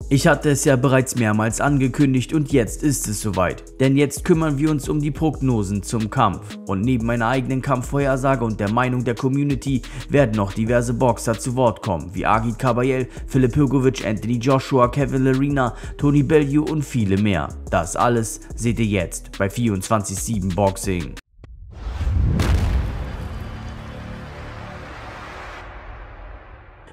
Ich hatte es ja bereits mehrmals angekündigt und jetzt ist es soweit. Denn jetzt kümmern wir uns um die Prognosen zum Kampf. Und neben meiner eigenen Kampfvorhersage und der Meinung der Community werden noch diverse Boxer zu Wort kommen, wie Agit Kabayel, Filip Hrgovic, Anthony Joshua, Kevin Lerena, Tony Bellew und viele mehr. Das alles seht ihr jetzt bei 24/7 Boxing.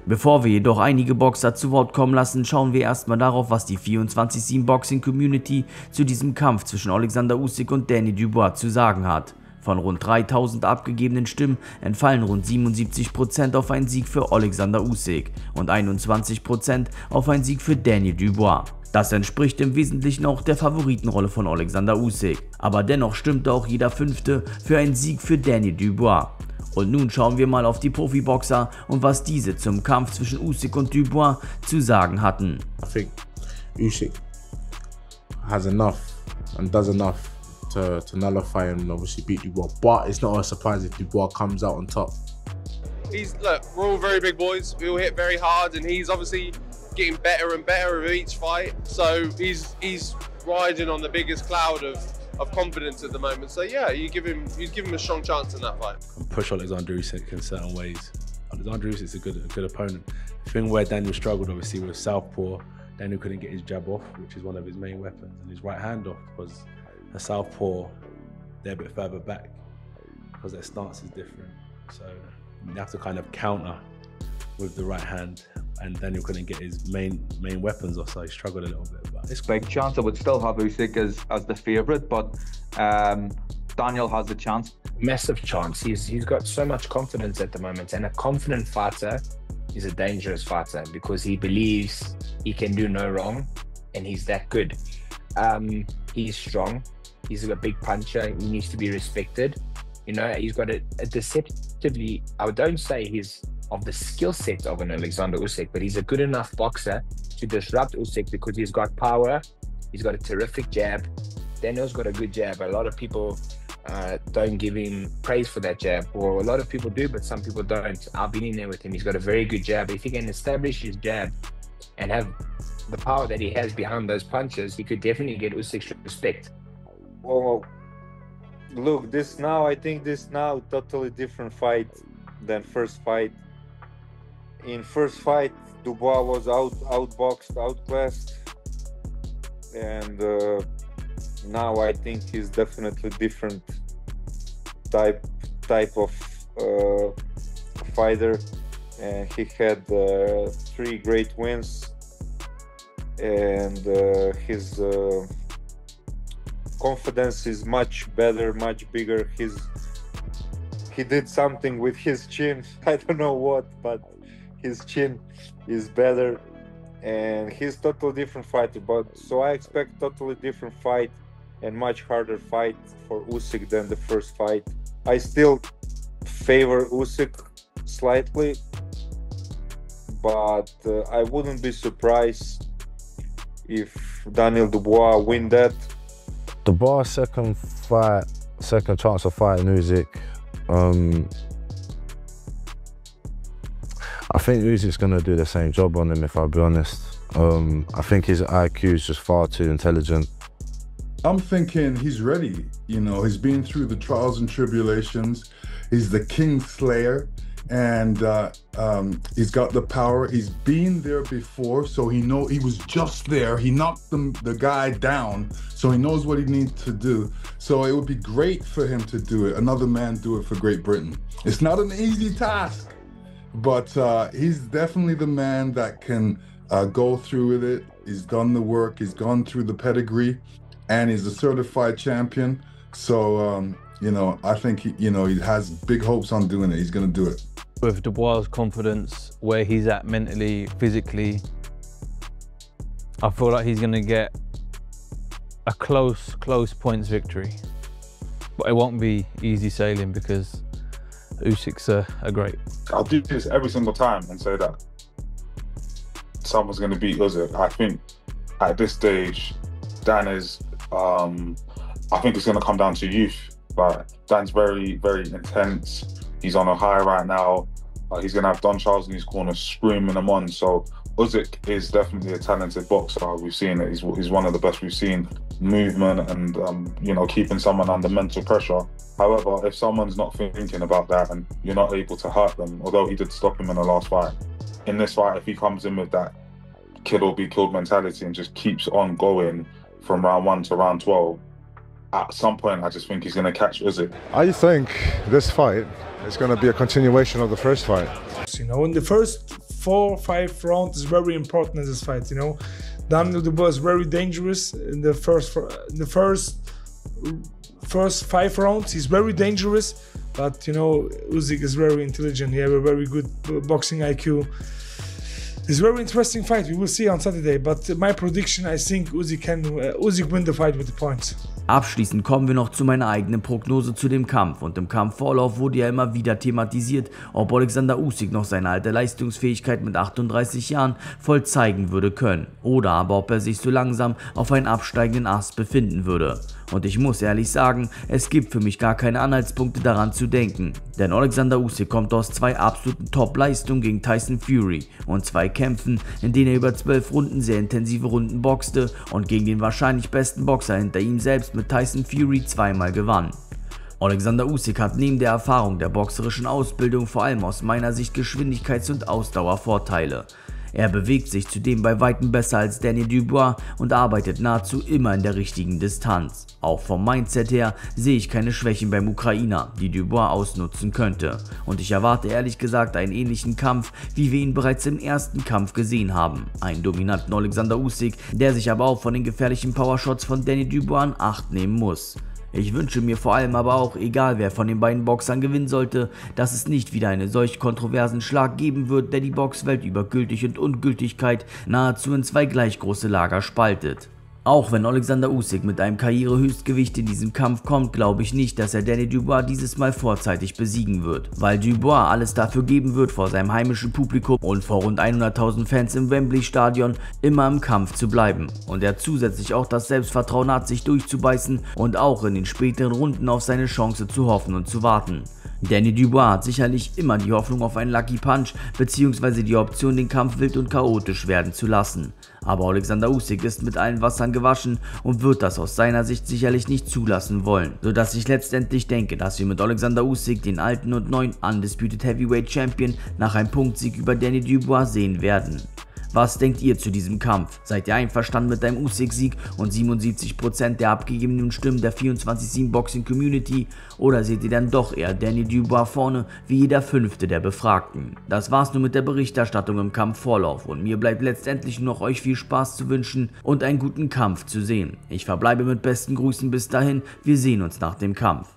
Bevor wir jedoch einige Boxer zu Wort kommen lassen, schauen wir erstmal darauf, was die 24/7 Boxing Community zu diesem Kampf zwischen Alexander Usyk und Dubois zu sagen hat. Von rund 3000 abgegebenen Stimmen entfallen rund 77% auf einen Sieg für Alexander Usyk und 21% auf einen Sieg für Dubois. Das entspricht im Wesentlichen auch der Favoritenrolle von Alexander Usyk, aber dennoch stimmte auch jeder Fünfte für einen Sieg für Dubois. Und nun schauen wir mal auf die Profiboxer und was diese zum Kampf zwischen Usyk und Dubois zu sagen hatten. I think Usyk has enough and does enough to nullify and obviously beat Dubois, but it's not a surprise if Dubois comes out on top. Look, we're all very big boys, we all hit very hard, and he's obviously getting better and better with each fight, so he's riding on the biggest cloud of confidence at the moment. So yeah, you give him a strong chance in that fight. Push Alexander Usyk in certain ways. Alexander Usyk's a good opponent. The thing where Daniel struggled obviously was southpaw. Daniel couldn't get his jab off, which is one of his main weapons, and his right hand off because a southpaw, they're a bit further back because their stance is different. So you have to kind of counter with the right hand, and Daniel couldn't get his main weapons off, so he struggled a little bit. But it's big chance I would still have Usyk as the favourite, but Daniel has the chance. Massive chance. He's got so much confidence at the moment, and a confident fighter is a dangerous fighter because he believes he can do no wrong, and he's that good. He's strong. He's a big puncher. He needs to be respected. You know, he's got a deceptively, I don't say he's of the skill set of an Alexander Usyk, but he's a good enough boxer to disrupt Usyk because he's got power, he's got a terrific jab. Daniel's got a good jab. A lot of people don't give him praise for that jab, or a lot of people do, but some people don't. I've been in there with him. He's got a very good jab. If he can establish his jab and have the power that he has behind those punches, he could definitely get Usyk's respect. Well, look, I think this now totally different fight than first fight. In first fight, Dubois was outboxed, outclassed, and now I think he's definitely different type of fighter, and he had 3 great wins, and his confidence is much better, much bigger. He did something with his chin. I don't know what, but his chin is better, and he's totally different fighter. But so I expect totally different fight and much harder fight for Usyk than the first fight. I still favor Usyk slightly, but I wouldn't be surprised if Daniel Dubois win that. Dubois' second chance of fighting Usyk. I think Usyk's gonna do the same job on him, if I'll be honest. I think his IQ is just far too intelligent. I'm thinking he's ready. You know, he's been through the trials and tribulations. He's the King Slayer, and he's got the power. He's been there before, so he was just there. He knocked the guy down, so he knows what he needs to do. So it would be great for him to do it. Another man do it for Great Britain. It's not an easy task, but he's definitely the man that can go through with it. He's done the work. He's gone through the pedigree, and he's a certified champion. So, you know, I think he has big hopes on doing it. He's going to do it. With Dubois' confidence, where he's at mentally, physically, I feel like he's going to get a close points victory. But it won't be easy sailing because Usyk's a great. I'll do this every single time and say that someone's going to beat Usyk. I think at this stage, Dan is, I think it's going to come down to youth. But Dan's very, very intense. He's on a high right now. He's going to have Don Charles in his corner screaming him on. So Usyk is definitely a talented boxer. We've seen it. He's one of the best we've seen. Movement and keeping someone under mental pressure. However, if someone's not thinking about that and you're not able to hurt them, although he did stop him in the last fight, in this fight, if he comes in with that kill or be killed mentality and just keeps on going from round 1 to round 12, at some point I just think he's going to catch Usyk. I think this fight is going to be a continuation of the first fight. In the first 4 or 5 rounds is very important in this fight. Daniel Dubois is very dangerous in the first 5 rounds. He's very dangerous, but Usyk is very intelligent. He has a very good boxing IQ. It's a very interesting fight. We will see on Saturday. But my prediction, I think Usyk win the fight with the points. Abschließend kommen wir noch zu meiner eigenen Prognose zu dem Kampf, und im Kampfvorlauf wurde ja immer wieder thematisiert, ob Alexander Usyk noch seine alte Leistungsfähigkeit mit 38 Jahren voll zeigen würde können, oder aber ob er sich so langsam auf einen absteigenden Ast befinden würde. Und ich muss ehrlich sagen, es gibt für mich gar keine Anhaltspunkte daran zu denken, denn Alexander Usyk kommt aus 2 absoluten Top-Leistungen gegen Tyson Fury und 2 Kämpfen, in denen er über 12 Runden sehr intensive Runden boxte und gegen den wahrscheinlich besten Boxer hinter ihm selbst mit Tyson Fury zweimal gewann. Alexander Usyk hat neben der Erfahrung der boxerischen Ausbildung vor allem aus meiner Sicht Geschwindigkeits- und Ausdauervorteile. Er bewegt sich zudem bei weitem besser als Dubois und arbeitet nahezu immer in der richtigen Distanz. Auch vom Mindset her sehe ich keine Schwächen beim Ukrainer, die Dubois ausnutzen könnte. Und ich erwarte ehrlich gesagt einen ähnlichen Kampf, wie wir ihn bereits im ersten Kampf gesehen haben. Einen dominanten Alexander Usyk, der sich aber auch von den gefährlichen Powershots von Dubois in Acht nehmen muss. Ich wünsche mir vor allem aber auch, egal wer von den beiden Boxern gewinnen sollte, dass es nicht wieder einen solch kontroversen Schlag geben wird, der die Boxwelt über Gültig und Ungültigkeit nahezu in 2 gleich große Lager spaltet. Auch wenn Alexander Usyk mit einem Karrierehöchstgewicht in diesen Kampf kommt, glaube ich nicht, dass er Dubois dieses Mal vorzeitig besiegen wird, weil Dubois alles dafür geben wird, vor seinem heimischen Publikum und vor rund 100.000 Fans im Wembley-Stadion immer im Kampf zu bleiben, und er zusätzlich auch das Selbstvertrauen hat, sich durchzubeißen und auch in den späteren Runden auf seine Chance zu hoffen und zu warten. Dubois hat sicherlich immer die Hoffnung auf einen Lucky Punch bzw. die Option, den Kampf wild und chaotisch werden zu lassen. Aber Alexander Usyk ist mit allen Wassern gewaschen und wird das aus seiner Sicht sicherlich nicht zulassen wollen, sodass ich letztendlich denke, dass wir mit Alexander Usyk den alten und neuen Undisputed Heavyweight Champion nach einem Punktsieg über Dubois sehen werden. Was denkt ihr zu diesem Kampf? Seid ihr einverstanden mit einem Usyk-Sieg und 77% der abgegebenen Stimmen der 24/7 Boxing Community, oder seht ihr dann doch eher Dubois vorne wie jeder 5. der Befragten? Das war's nun mit der Berichterstattung im Kampfvorlauf, und mir bleibt letztendlich nur noch euch viel Spaß zu wünschen und einen guten Kampf zu sehen. Ich verbleibe mit besten Grüßen bis dahin, wir sehen uns nach dem Kampf.